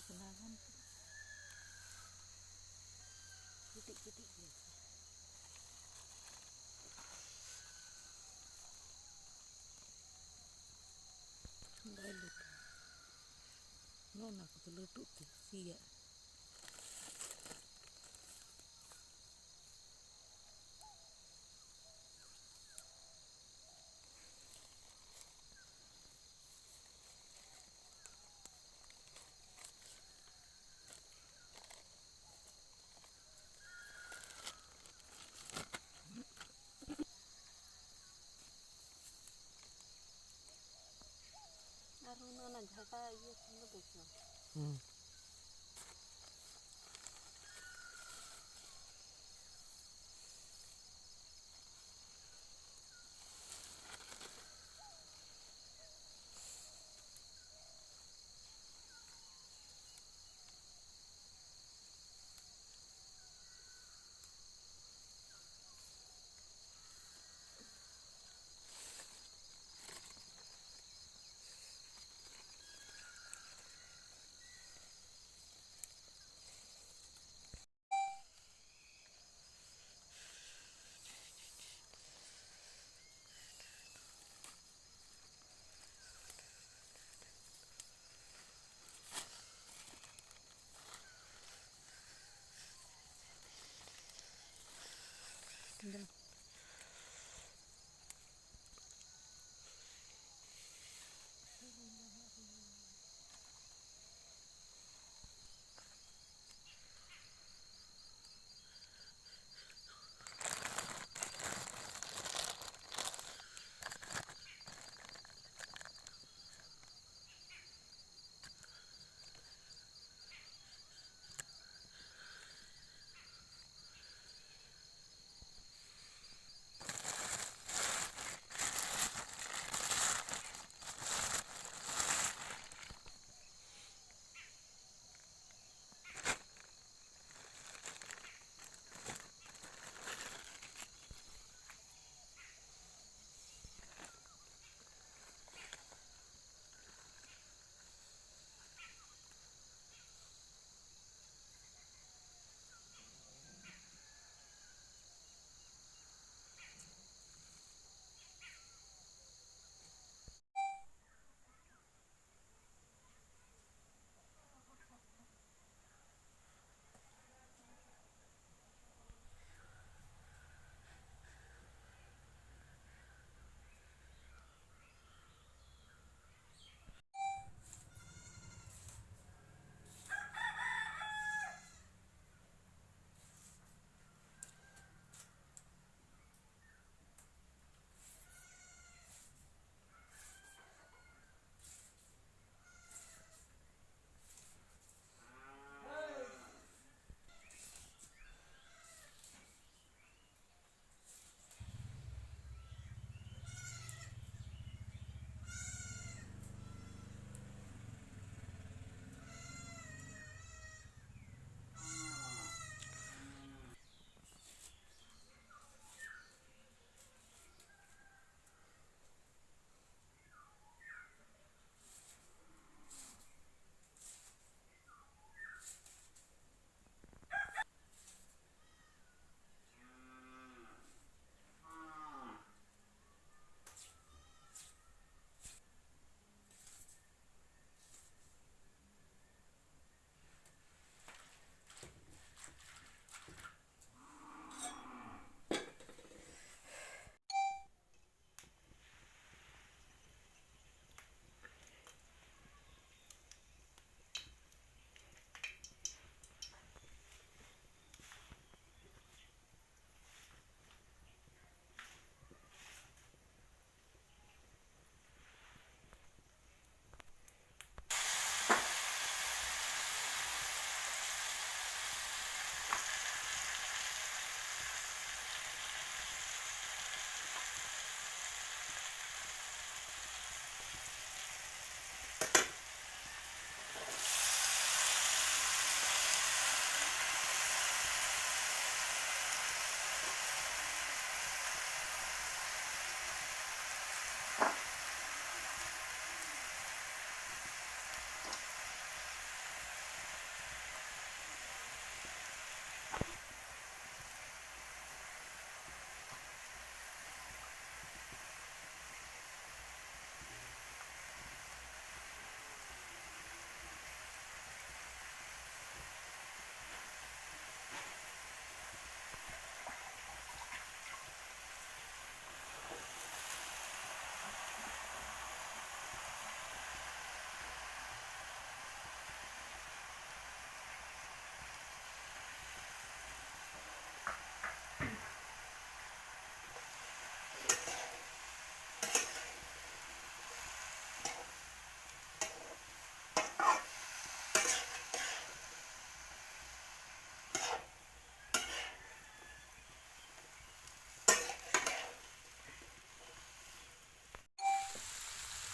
Kenangan titik-titik biasa. Balik. Nona aku teluduk tuh sia. Aruna na jaka iya semua beso.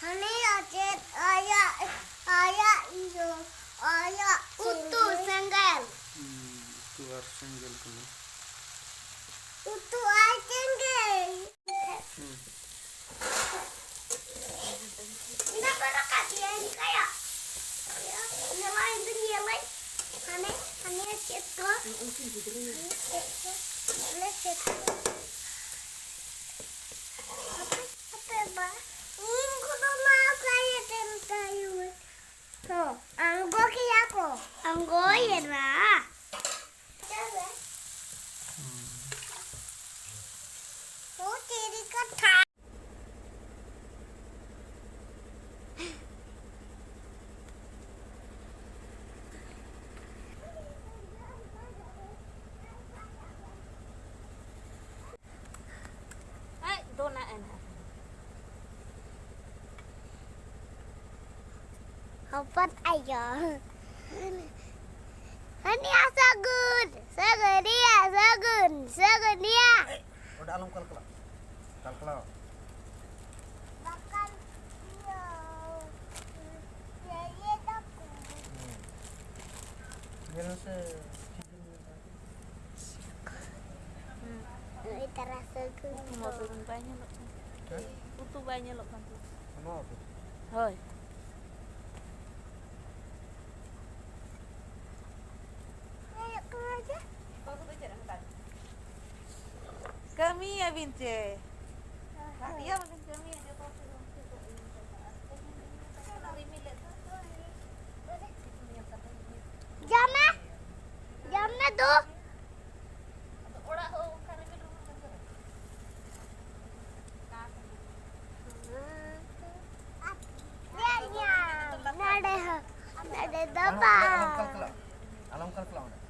Hani acet ayah iyo ayah utuh senggel. Itu harus single kena. Utuh ayah senggel. Ini berakat ya ini kayak nyalain tuh nyalain. Hani acet kok. Lecet. Apa ba? Kudu mau kaya tayo. Tuh, anggo kaya ako. Anggo yan na. Oh, tiri ka ta. Ay, doon na enak. Hapat ayo. Hani asagun. Sagun dia, sagun dia. Udah alam kalkala. Kalkala. Bakal dia. Ya aku. Biar se Terasa Mau turun banyak loh. Utuh banyak loh kan tuh. Ano apa? Hoi. Ayo ke aja. Kami ya Bince. Iya makan kami aja kok. Jamnya tuh. Nada Alam dapa. kalkala. Alam kalkala udah.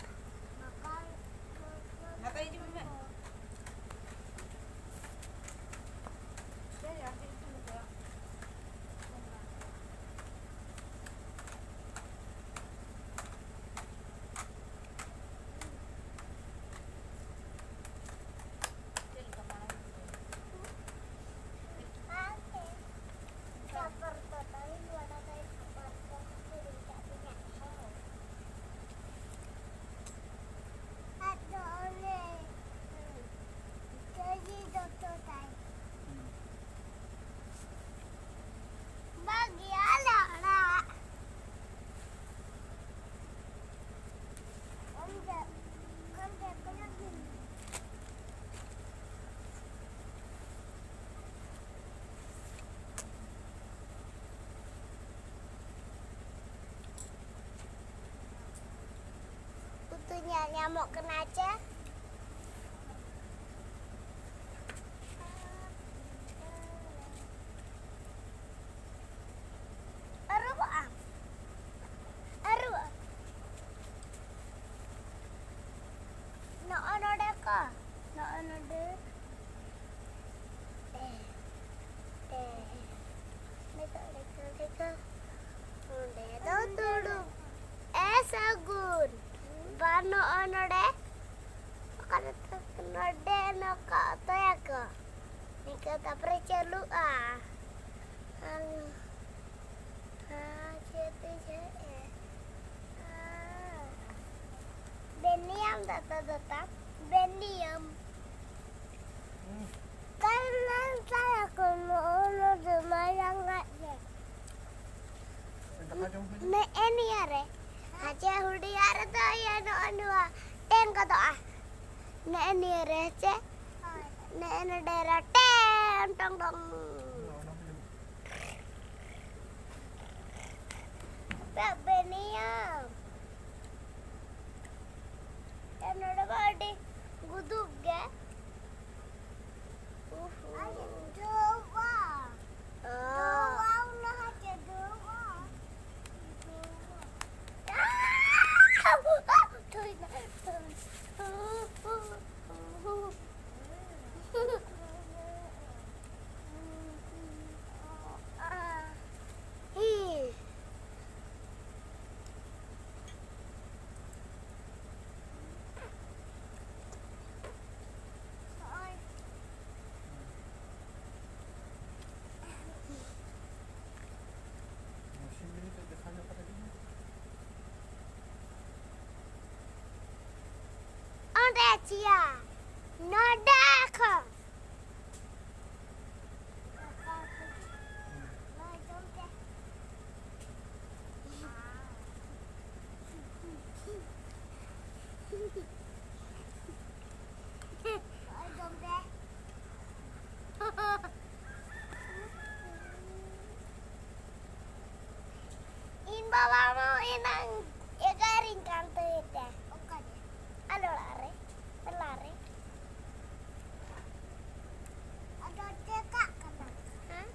Bagi anak. Kutunya nyamuk kena aja. Sagun. Bano onode. Kata node no kata ya ko. Ni kata percelu ah. Beniam data Beniam. Karena saya kalau lumayan aja. Me ini are. Aja hudi are to ya no anua. Ten kata ah. Ne ini are ce. Ne ini daerah ten tong tong. Beniam. என்னோட பாட்டி குதுங்க அய்யோ டோவா டோவா உள்ள ஹச்ச டோவா Recia. Nodaka. In bawamu inang ikaring kanto ite. Alo lari, lari. Ada cekak kan? Hah?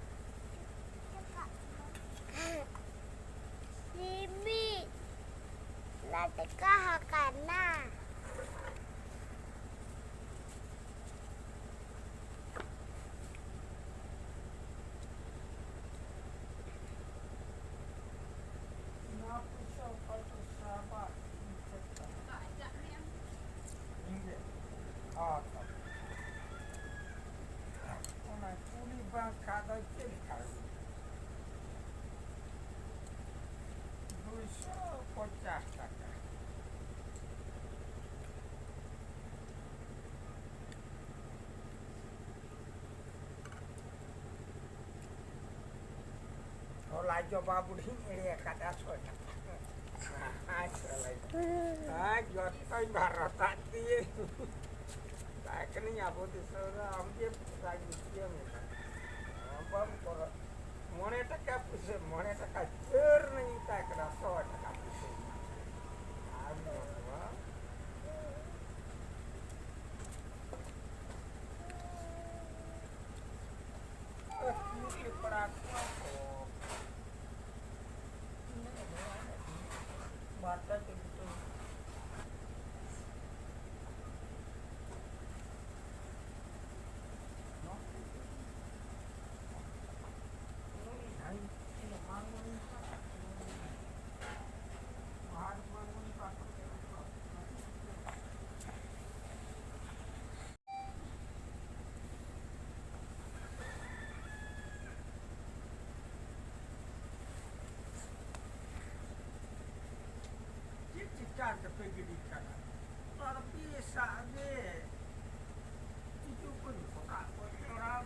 Cekak. Simi. Latika hakana. Cada aquele cara. 250 টাকা ওলাই জবা বুড়ি এড়িয়ে কাটা 6 টাকা যতই ভারত দিয়ে তাকে নিয়ে আপত্তি আমি মনে টাকা পুষে মনে টাকা চোর নেই তাকে 100 টাকা পুষে বার্তা চলতো Cara pergi di sana. Luar biasa deh. Itu pun kok orang